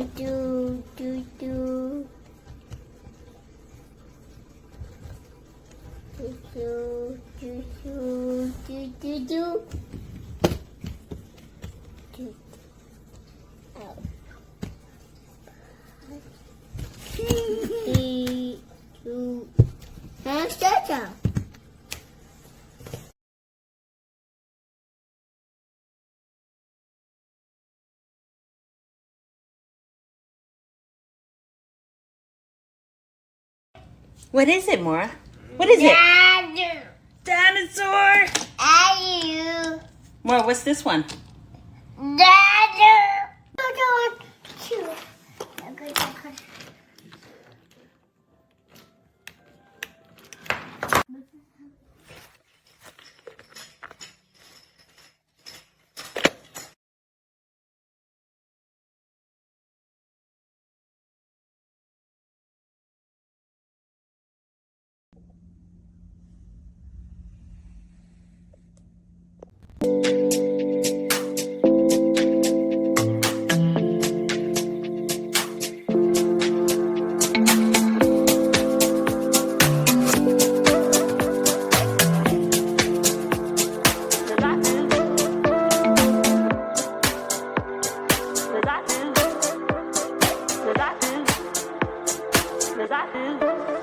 do, do, do. Do, do, do, do, do, do, do. Do. Out. Three, two, and start out. What is it, Mora? What is it? Dinosaur! Are Mora, what's this one? Does that do?